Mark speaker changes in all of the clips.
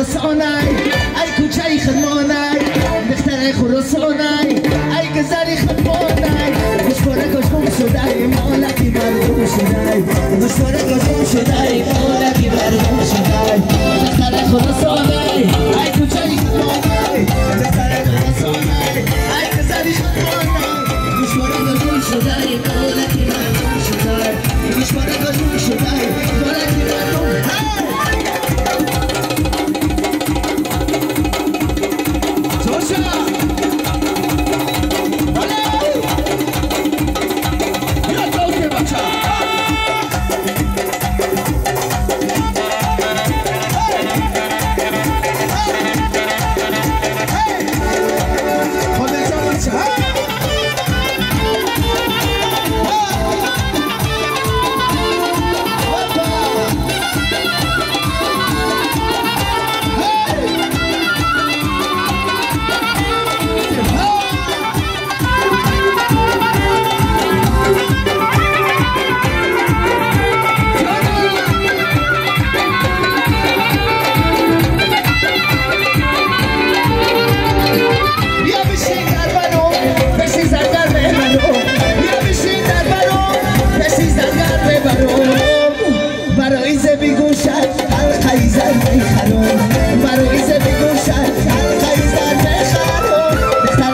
Speaker 1: خراسانای ای کوچه خرمانای دختر خراسانای ای گذری خرمانای گوشواره گم شده مالکی مردم شده گوشواره گم شده مالکی مردم شده دختر خراسانای ای کوچه خرمانای دختر خراسانای ای گذری خرمانای گوشواره گم شده مالکی مردم شده گوشواره گم شده مالکی مردم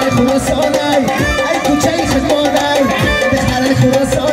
Speaker 1: خراسانای ای کوچه خرمانای دختر خراسان